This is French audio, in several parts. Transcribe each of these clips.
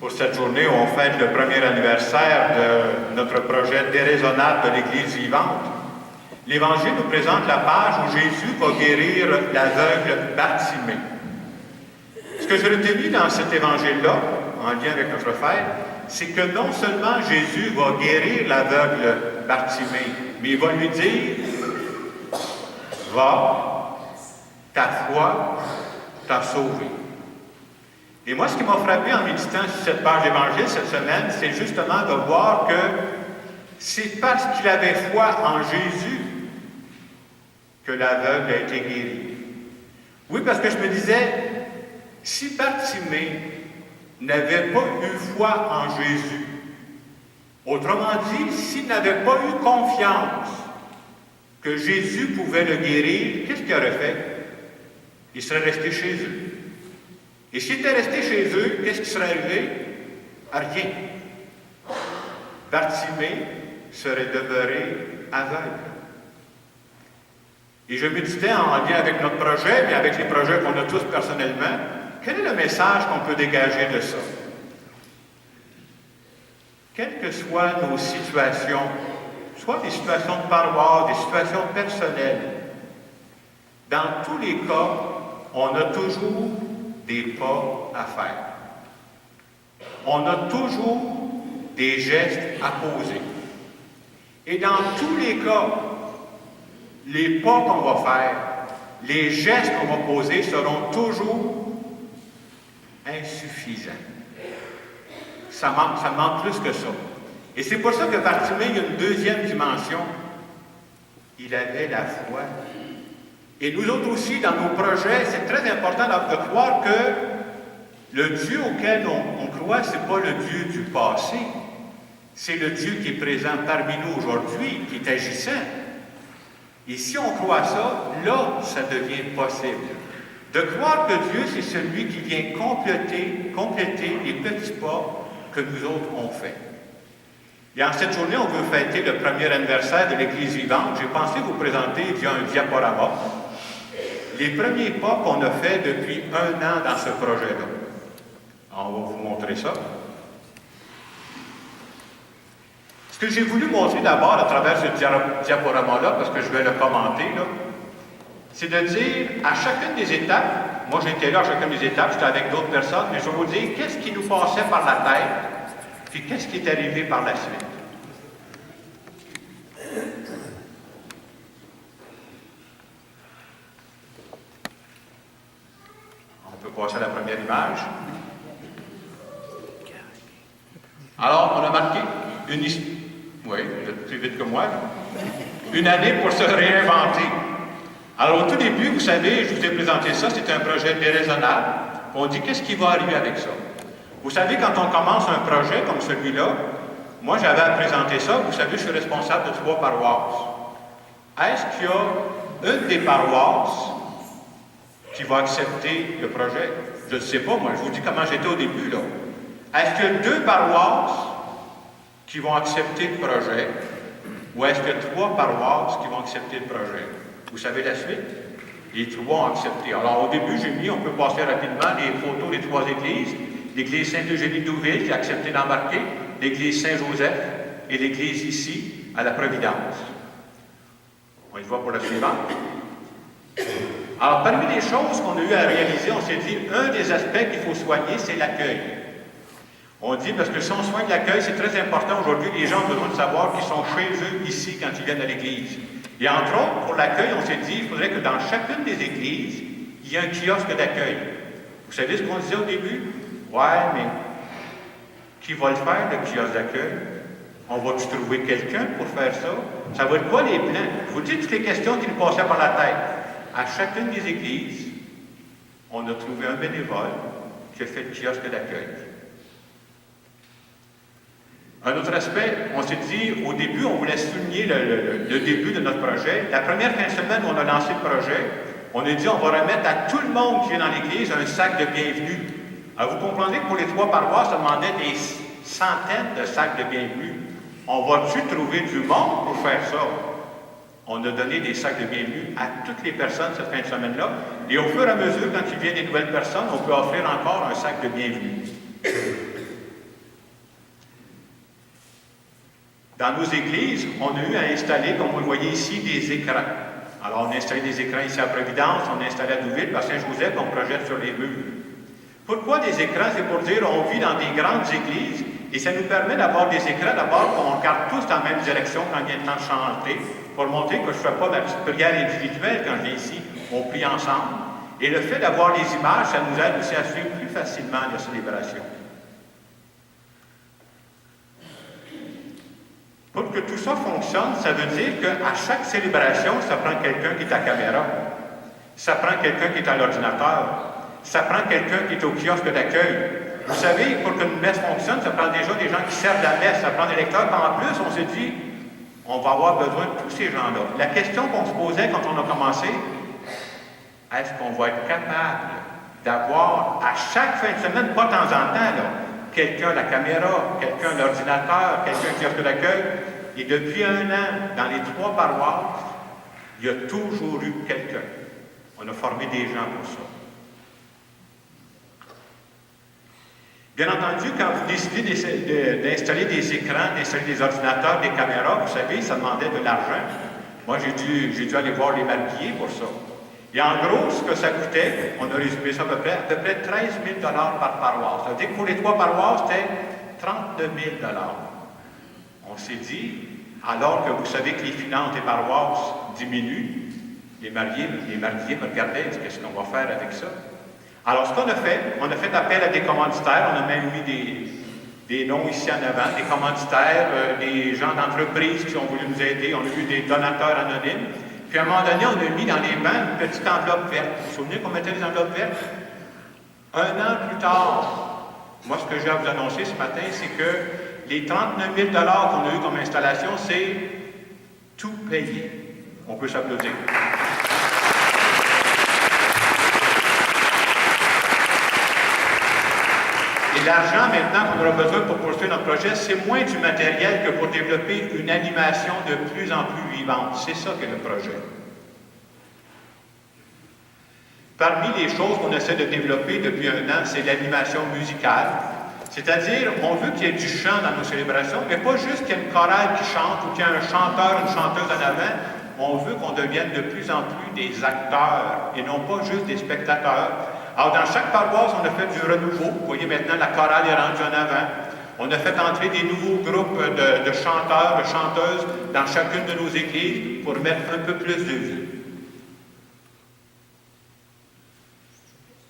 Pour cette journée où on fête le premier anniversaire de notre projet déraisonnable de l'Église vivante, l'Évangile nous présente la page où Jésus va guérir l'aveugle Bartimée. Ce que je retenais dans cet évangile-là, en lien avec notre fête, c'est que non seulement Jésus va guérir l'aveugle Bartimée, mais il va lui dire « Va, ta foi t'a sauvé ». Et moi, ce qui m'a frappé en méditant sur cette page d'Évangile cette semaine, c'est justement de voir que c'est parce qu'il avait foi en Jésus que l'aveugle a été guéri. Oui, parce que je me disais, si Bartimée n'avait pas eu foi en Jésus, autrement dit, s'il n'avait pas eu confiance que Jésus pouvait le guérir, qu'est-ce qu'il aurait fait? Il serait resté chez eux. Et s'il était resté chez eux, qu'est-ce qui serait arrivé? Rien. Bartimée serait demeuré aveugle. Et je méditais en lien avec notre projet, mais avec les projets qu'on a tous personnellement, quel est le message qu'on peut dégager de ça? Quelles que soient nos situations, soit des situations de paroisse, des situations personnelles, dans tous les cas, on a toujours des pas à faire. On a toujours des gestes à poser. Et dans tous les cas, les pas qu'on va faire, les gestes qu'on va poser seront toujours insuffisants. Ça manque plus que ça. Et c'est pour ça que Bartimée, il y a une deuxième dimension. Il avait la foi. Et nous autres aussi, dans nos projets, c'est très important de croire que le Dieu auquel on croit, ce n'est pas le Dieu du passé. C'est le Dieu qui est présent parmi nous aujourd'hui, qui est agissant. Et si on croit ça, là, ça devient possible. De croire que Dieu, c'est celui qui vient compléter les petits pas que nous autres on fait. Et en cette journée, on veut fêter le premier anniversaire de l'Église vivante. J'ai pensé vous présenter via un diaporama les premiers pas qu'on a fait depuis 1 an dans ce projet-là. On va vous montrer ça. Ce que j'ai voulu montrer d'abord à travers ce diaporama-là, parce que je vais le commenter, c'est de dire à chacune des étapes, moi j'étais là à chacune des étapes, j'étais avec d'autres personnes, mais je vais vous dire qu'est-ce qui nous passait par la tête, puis qu'est-ce qui est arrivé par la suite. On peut passer à la première image. Alors, on a marqué une histoire. Oui, vous êtes plus vite que moi. Une année pour se réinventer. Alors, au tout début, vous savez, je vous ai présenté ça, c'était un projet déraisonnable. On dit, qu'est-ce qui va arriver avec ça? Vous savez, quand on commence un projet comme celui-là, moi, j'avais à présenter ça, vous savez, je suis responsable de 3 paroisses. Est-ce qu'il y a une des paroisses qui va accepter le projet? Je ne sais pas, moi, je vous dis comment j'étais au début, là. Est-ce qu'il y a 2 paroisses qui vont accepter le projet, ou est-ce qu'il y a 3 paroisses qui vont accepter le projet? Vous savez la suite? Les 3 ont accepté. Alors, au début, j'ai mis, on peut passer rapidement, les photos des 3 églises. L'église Sainte-Eugénie-Douville qui a accepté d'embarquer, l'église Saint-Joseph et l'église ici, à la Providence. On y va pour la suivante. Alors, parmi les choses qu'on a eu à réaliser, on s'est dit, un des aspects qu'il faut soigner, c'est l'accueil. On dit, parce que si on soigne l'accueil, c'est très important aujourd'hui, les gens ont besoin de savoir qu'ils sont chez eux ici quand ils viennent à l'église. Et entre autres, pour l'accueil, on s'est dit, il faudrait que dans chacune des églises, il y ait un kiosque d'accueil. Vous savez ce qu'on disait au début? Ouais, mais qui va le faire, le kiosque d'accueil? On va-tu trouver quelqu'un pour faire ça? Ça va être quoi les plans? Je vous dis toutes les questions qui nous passaient par la tête. À chacune des églises, on a trouvé un bénévole qui a fait le kiosque d'accueil. Un autre aspect, on s'est dit, au début, on voulait souligner le début de notre projet. La première fin de semaine où on a lancé le projet, on a dit, on va remettre à tout le monde qui vient dans l'Église un sac de bienvenue. Alors, vous comprenez que pour les 3 paroisses, ça demandait des centaines de sacs de bienvenue. On va-tu trouver du monde pour faire ça? On a donné des sacs de bienvenue à toutes les personnes cette fin de semaine-là. Et au fur et à mesure, quand il vient des nouvelles personnes, on peut offrir encore un sac de bienvenue. Dans nos églises, on a eu à installer, comme vous le voyez ici, des écrans. Alors, on a installé des écrans ici à Providence, on a installé à Douville, à Saint-Joseph, on projette sur les murs. Pourquoi des écrans? C'est pour dire on vit dans des grandes églises et ça nous permet d'avoir des écrans, d'abord qu'on regarde tous dans la même direction quand il y a le temps de chanter, pour montrer que je ne fais pas ma petite prière individuelle quand je viens ici, on prie ensemble. Et le fait d'avoir les images, ça nous aide aussi à suivre plus facilement la célébration. Pour que tout ça fonctionne, ça veut dire qu'à chaque célébration, ça prend quelqu'un qui est à la caméra, ça prend quelqu'un qui est à l'ordinateur, ça prend quelqu'un qui est au kiosque d'accueil. Vous savez, pour qu'une messe fonctionne, ça prend déjà des gens qui servent la messe, ça prend des lecteurs. En plus, on s'est dit, on va avoir besoin de tous ces gens-là. La question qu'on se posait quand on a commencé, est-ce qu'on va être capable d'avoir à chaque fin de semaine, pas de temps en temps, quelqu'un à la caméra, quelqu'un à l'ordinateur, quelqu'un qui kiosque d'accueil. Et depuis 1 an, dans les 3 paroisses, il y a toujours eu quelqu'un. On a formé des gens pour ça. Bien entendu, quand vous décidez d'installer des écrans, d'installer des ordinateurs, des caméras, vous savez, ça demandait de l'argent. Moi, j'ai dû aller voir les marquillers pour ça. Et en gros, ce que ça coûtait, on a résumé ça à peu près 13 000 par paroisse. Ça veut dire que pour les 3 paroisses, c'était 32 000 $. On s'est dit, alors que vous savez que les finances des paroisses diminuent, les marquillers me regardaient et disaient, qu'est-ce qu'on va faire avec ça? Alors, ce qu'on a fait appel à des commanditaires, on a même mis des noms ici en avant, des commanditaires, des gens d'entreprise qui ont voulu nous aider, on a eu des donateurs anonymes. Puis à un moment donné, on a mis dans les mains une petite enveloppe verte. Vous vous souvenez qu'on mettait les enveloppes vertes? 1 an plus tard, moi ce que j'ai à vous annoncer ce matin, c'est que les 39 000 $ qu'on a eu comme installation, c'est tout payé. On peut s'applaudir. Et l'argent maintenant qu'on aura besoin pour construire notre projet, c'est moins du matériel que pour développer une animation de plus en plus vivante. C'est ça qu'est le projet. Parmi les choses qu'on essaie de développer depuis 1 an, c'est l'animation musicale. C'est-à-dire, on veut qu'il y ait du chant dans nos célébrations, mais pas juste qu'il y ait une chorale qui chante ou qu'il y ait un chanteur, une chanteuse en avant. On veut qu'on devienne de plus en plus des acteurs et non pas juste des spectateurs. Alors, dans chaque paroisse, on a fait du renouveau. Vous voyez maintenant, la chorale est rendue en avant. On a fait entrer des nouveaux groupes de chanteurs, de chanteuses dans chacune de nos églises pour mettre un peu plus de vie.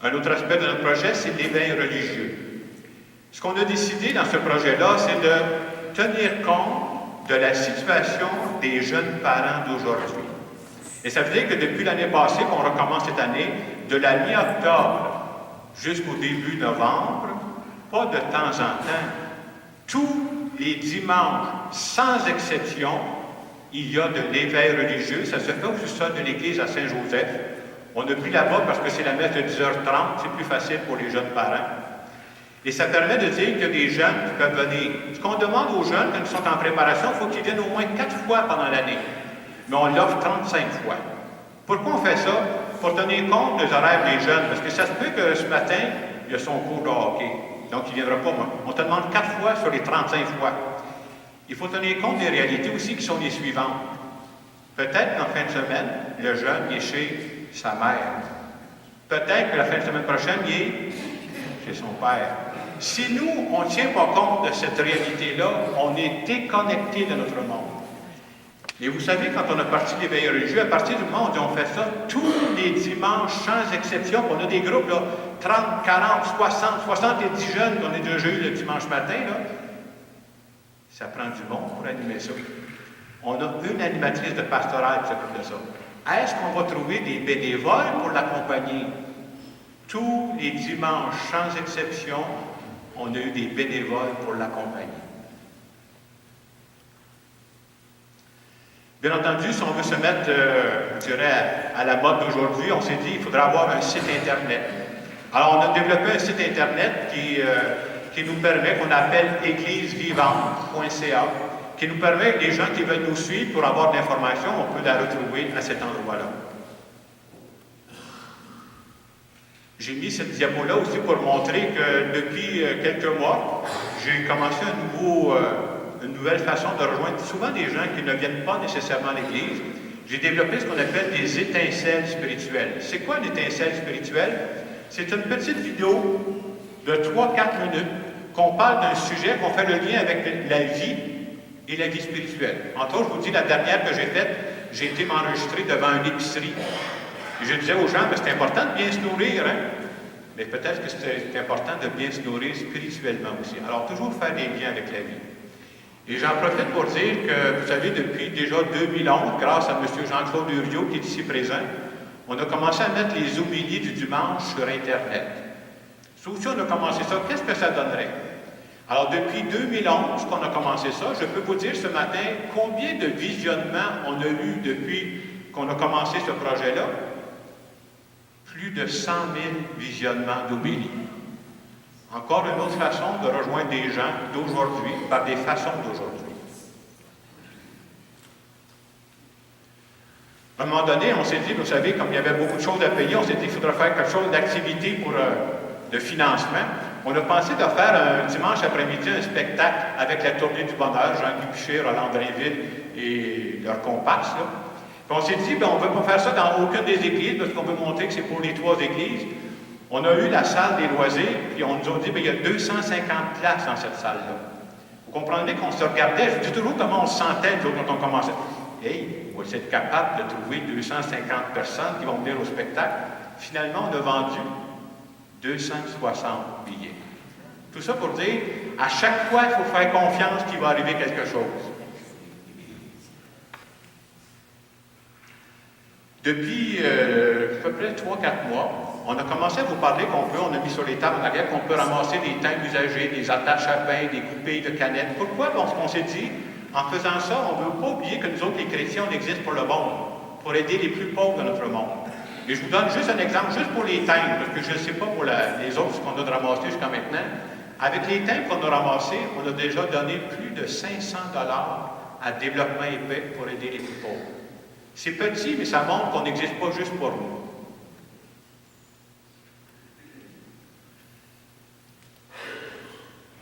Un autre aspect de notre projet, c'est l'éveil religieux. Ce qu'on a décidé dans ce projet-là, c'est de tenir compte de la situation des jeunes parents d'aujourd'hui. Et ça veut dire que depuis l'année passée, qu'on recommence cette année, de la mi-octobre jusqu'au début novembre, pas de temps en temps, tous les dimanches, sans exception, il y a de l'éveil religieux. Ça se fait au sous-sol de l'église à Saint-Joseph. On a pris là-bas parce que c'est la messe de 10h30, c'est plus facile pour les jeunes parents. Et ça permet de dire qu'il y a des jeunes qui peuvent venir. Ce qu'on demande aux jeunes, quand ils sont en préparation, il faut qu'ils viennent au moins 4 fois pendant l'année. Mais on l'offre 35 fois. Pourquoi on fait ça? Pour tenir compte des horaires des jeunes. Parce que ça se peut que ce matin, il y a son cours de hockey. Donc, il ne viendra pas. On te demande 4 fois sur les 35 fois. Il faut tenir compte des réalités aussi qui sont les suivantes. Peut-être qu'en fin de semaine, le jeune est chez sa mère. Peut-être que la fin de semaine prochaine, il est chez son père. Si nous, on ne tient pas compte de cette réalité-là, on est déconnecté de notre monde. Et vous savez, quand on a parti l'éveil religieux, à partir du moment où on fait ça tous les dimanches, sans exception, on a des groupes, là, 30, 40, 60, 70 jeunes qu'on a déjà eu le dimanche matin, là, ça prend du monde pour animer ça. On a une animatrice de pastoral qui s'occupe de ça. Est-ce qu'on va trouver des bénévoles pour l'accompagner? Tous les dimanches, sans exception, on a eu des bénévoles pour l'accompagner. Bien entendu, si on veut se mettre, je dirais, à la mode d'aujourd'hui, on s'est dit qu'il faudrait avoir un site Internet. Alors, on a développé un site Internet qui nous permet, qu'on appelle églisevivante.ca, qui nous permet, les gens qui veulent nous suivre pour avoir de l'information, on peut la retrouver à cet endroit-là. J'ai mis cette diapo-là aussi pour montrer que depuis quelques mois, j'ai commencé une nouvelle façon de rejoindre souvent des gens qui ne viennent pas nécessairement à l'Église. J'ai développé ce qu'on appelle des étincelles spirituelles. C'est quoi une étincelle spirituelle? C'est une petite vidéo de 3-4 minutes qu'on parle d'un sujet, qu'on fait le lien avec la vie et la vie spirituelle. Entre autres, je vous dis, la dernière que j'ai faite, j'ai été m'enregistrer devant une épicerie. Et je disais aux gens, c'est important de bien se nourrir, hein? Mais peut-être que c'est important de bien se nourrir spirituellement aussi. Alors, toujours faire des liens avec la vie. Et j'en profite pour dire que, vous savez, depuis déjà 2011, grâce à M. Jean-Claude Huriot, qui est ici présent, on a commencé à mettre les homélies du dimanche sur Internet. Sauf si on a commencé ça, qu'est-ce que ça donnerait? Alors, depuis 2011 qu'on a commencé ça, je peux vous dire ce matin combien de visionnements on a eu depuis qu'on a commencé ce projet-là. Plus de 100 000 visionnements d'homélie. Encore une autre façon de rejoindre des gens d'aujourd'hui par des façons d'aujourd'hui. À un moment donné, on s'est dit, vous savez, comme il y avait beaucoup de choses à payer, on s'est dit qu'il faudrait faire quelque chose d'activité pour de financement. On a pensé de faire un dimanche après-midi un spectacle avec la Tournée du Bonheur, Jean-Guy Piché, Roland Drainville et leur comparse. Là. Puis on s'est dit, on ne veut pas faire ça dans aucune des églises parce qu'on veut montrer que c'est pour les 3 églises. On a eu la salle des loisirs, puis on nous a dit, il y a 250 places dans cette salle-là. Vous comprenez qu'on se regardait, je dis toujours comment on se sentait quand on commençait. Hey, on va être capable de trouver 250 personnes qui vont venir au spectacle. Finalement, on a vendu 260 billets. Tout ça pour dire, à chaque fois, il faut faire confiance qu'il va arriver quelque chose. Depuis à peu près 3-4 mois, on a commencé à vous parler on a mis sur les tables en arrière, qu'on peut ramasser des tanks usagés, des attaches à pain, des coupées de canettes. Pourquoi? Parce qu'on s'est dit, en faisant ça, on ne veut pas oublier que nous autres, les chrétiens, on existe pour le monde, pour aider les plus pauvres de notre monde. Et je vous donne juste un exemple, juste pour les tanks, parce que je ne sais pas pour les autres ce qu'on a de ramasser jusqu'à maintenant. Avec les tanks qu'on a ramassés, on a déjà donné plus de 500 $ à Développement Épais pour aider les plus pauvres. C'est petit, mais ça montre qu'on n'existe pas juste pour nous.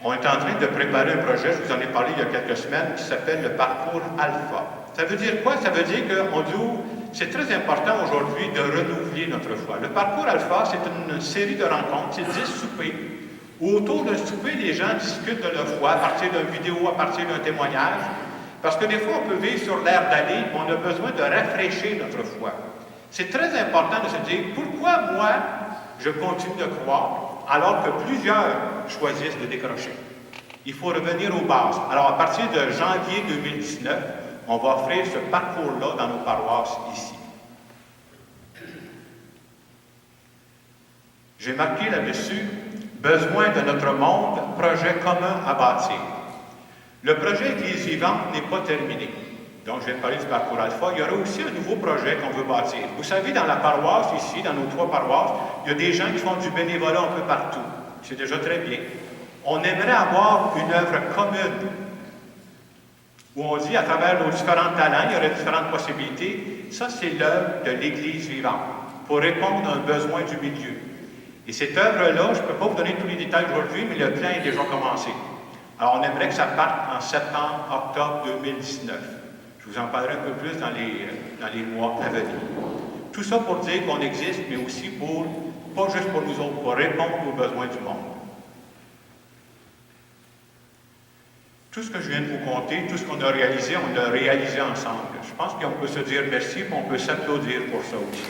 On est en train de préparer un projet, je vous en ai parlé il y a quelques semaines, qui s'appelle le parcours Alpha. Ça veut dire quoi? Ça veut dire qu'on dit, c'est très important aujourd'hui de renouveler notre foi. Le parcours Alpha, c'est une série de rencontres, c'est 10 soupers, où autour d'un souper, les gens discutent de leur foi à partir d'une vidéo, à partir d'un témoignage, parce que des fois, on peut vivre sur l'air d'aller, mais on a besoin de rafraîchir notre foi. C'est très important de se dire, pourquoi moi, je continue de croire, alors que plusieurs choisissent de décrocher. Il faut revenir aux bases. Alors, à partir de janvier 2019, on va offrir ce parcours-là dans nos paroisses ici. J'ai marqué là-dessus, besoin de notre monde, projet commun à bâtir. Le projet Église vivante n'est pas terminé. Donc, je viens de parler du parcours Alpha. Il y aura aussi un nouveau projet qu'on veut bâtir. Vous savez, dans la paroisse, ici, dans nos 3 paroisses, il y a des gens qui font du bénévolat un peu partout. C'est déjà très bien. On aimerait avoir une œuvre commune où on dit, à travers nos différents talents, il y aurait différentes possibilités. Ça, c'est l'œuvre de l'Église vivante pour répondre à un besoin du milieu. Et cette œuvre-là, je ne peux pas vous donner tous les détails aujourd'hui, mais le plan est déjà commencé. Alors, on aimerait que ça parte en septembre, octobre 2019. Je vous en parlerai un peu plus dans les mois à venir. Tout ça pour dire qu'on existe, mais aussi pour, pas juste pour nous autres, pour répondre aux besoins du monde. Tout ce que je viens de vous conter, tout ce qu'on a réalisé, on l'a réalisé ensemble. Je pense qu'on peut se dire merci, mais on peut s'applaudir pour ça aussi.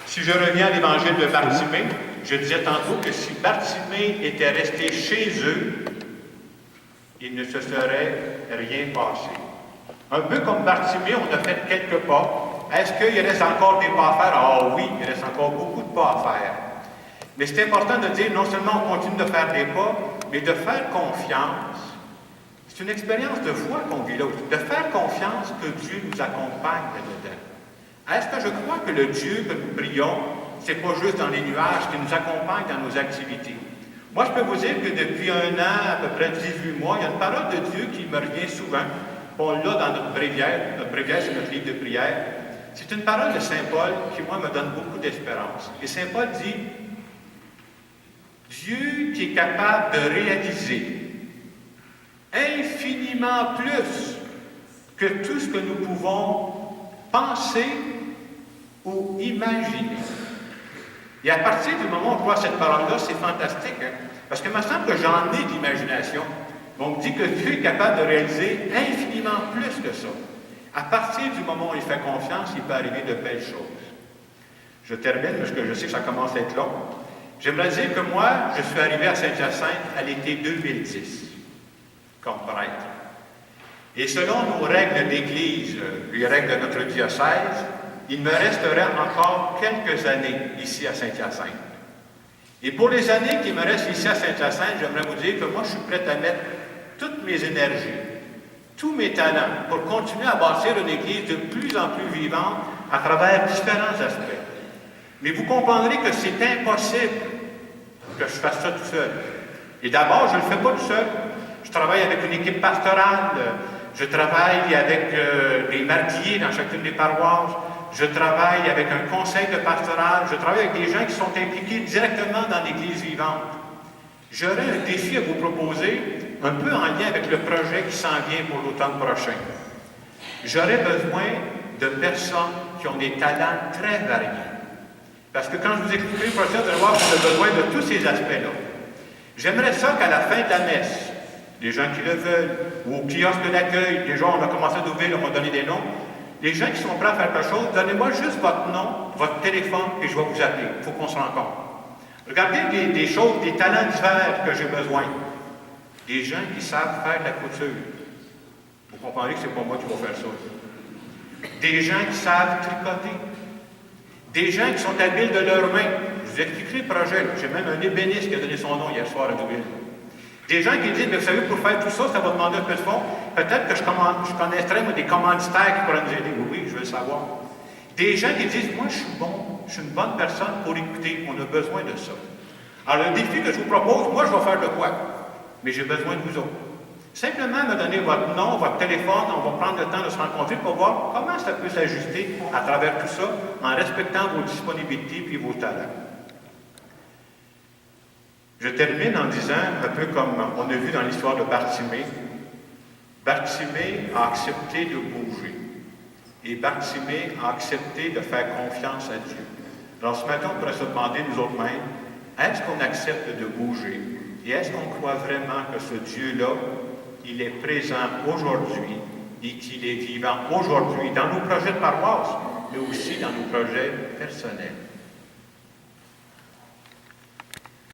Si je reviens à l'évangile de Bartimée, je disais tantôt que si Bartimée était resté chez eux, il ne se serait rien passé. Un peu comme Bartimée, on a fait quelques pas. Est-ce qu'il reste encore des pas à faire? Ah oui, il reste encore beaucoup de pas à faire. Mais c'est important de dire, non seulement on continue de faire des pas, mais de faire confiance. C'est une expérience de foi qu'on vit là. De faire confiance que Dieu nous accompagne là-dedans. Est-ce que je crois que le Dieu que nous prions, ce n'est pas juste dans les nuages, qui nous accompagne dans nos activités? Moi, je peux vous dire que depuis 1 an, à peu près 18 mois, il y a une parole de Dieu qui me revient souvent. On l'a dans notre bréviaire. Notre bréviaire, c'est notre livre de prière. C'est une parole de Saint Paul qui, moi, me donne beaucoup d'espérance. Et Saint Paul dit, Dieu qui est capable de réaliser infiniment plus que tout ce que nous pouvons penser ou imaginer. Et à partir du moment où on voit cette parole-là, c'est fantastique, hein? Parce que il me semble que j'en ai d'imagination. On me dit que Dieu est capable de réaliser infiniment plus que ça. À partir du moment où il fait confiance, il peut arriver de belles choses. Je termine parce que je sais que ça commence à être long. J'aimerais dire que moi, je suis arrivé à Saint-Hyacinthe à l'été 2010, comme prêtre. Et selon nos règles d'Église, les règles de notre diocèse, il me resterait encore quelques années ici à Saint-Hyacinthe. Et pour les années qui me restent ici à Saint-Hyacinthe, j'aimerais vous dire que moi, je suis prêt à mettre toutes mes énergies, tous mes talents, pour continuer à bâtir une Église de plus en plus vivante à travers différents aspects. Mais vous comprendrez que c'est impossible que je fasse ça tout seul. Et d'abord, je ne le fais pas tout seul. Je travaille avec une équipe pastorale, je travaille avec des marquilliers dans chacune des paroisses, je travaille avec un conseil de pastoral, je travaille avec des gens qui sont impliqués directement dans l'Église vivante. J'aurais un défi à vous proposer, un peu en lien avec le projet qui s'en vient pour l'automne prochain. J'aurais besoin de personnes qui ont des talents très variés. Parce que quand je vous expliquerai le prochain, vous allez voir qu'on a besoin de tous ces aspects-là. J'aimerais ça qu'à la fin de la messe, les gens qui le veulent, ou au kiosque d'accueil, déjà on a commencé à ouvrir, on m'a donné des noms, les gens qui sont prêts à faire quelque chose, donnez-moi juste votre nom, votre téléphone, et je vais vous appeler. Il faut qu'on se rencontre. Regardez des choses, des talents divers que j'ai besoin. Des gens qui savent faire de la couture. Vous comprendrez que ce n'est pas moi qui vais faire ça. Des gens qui savent tricoter. Des gens qui sont habiles de leurs mains. Je vous expliquerai le projet. J'ai même un ébéniste qui a donné son nom hier soir à Deauville. Des gens qui disent, mais vous savez, pour faire tout ça, ça va demander un peu de fonds. Peut-être que je connaîtrais moi, des commanditaires qui pourraient nous aider. Oui, je veux le savoir. Des gens qui disent, moi, je suis bon, je suis une bonne personne pour écouter. On a besoin de ça. Alors, le défi que je vous propose, moi, je vais faire de quoi? Mais j'ai besoin de vous autres. Simplement me donner votre nom, votre téléphone, on va prendre le temps de se rencontrer pour voir comment ça peut s'ajuster à travers tout ça, en respectant vos disponibilités et vos talents. Je termine en disant, un peu comme on a vu dans l'histoire de Bartimée, Bartimée a accepté de bouger. Et Bartimée a accepté de faire confiance à Dieu. Alors ce matin, on pourrait se demander nous autres mêmes, est-ce qu'on accepte de bouger? Et est-ce qu'on croit vraiment que ce Dieu-là, il est présent aujourd'hui et qu'il est vivant aujourd'hui dans nos projets de paroisse, mais aussi dans nos projets personnels?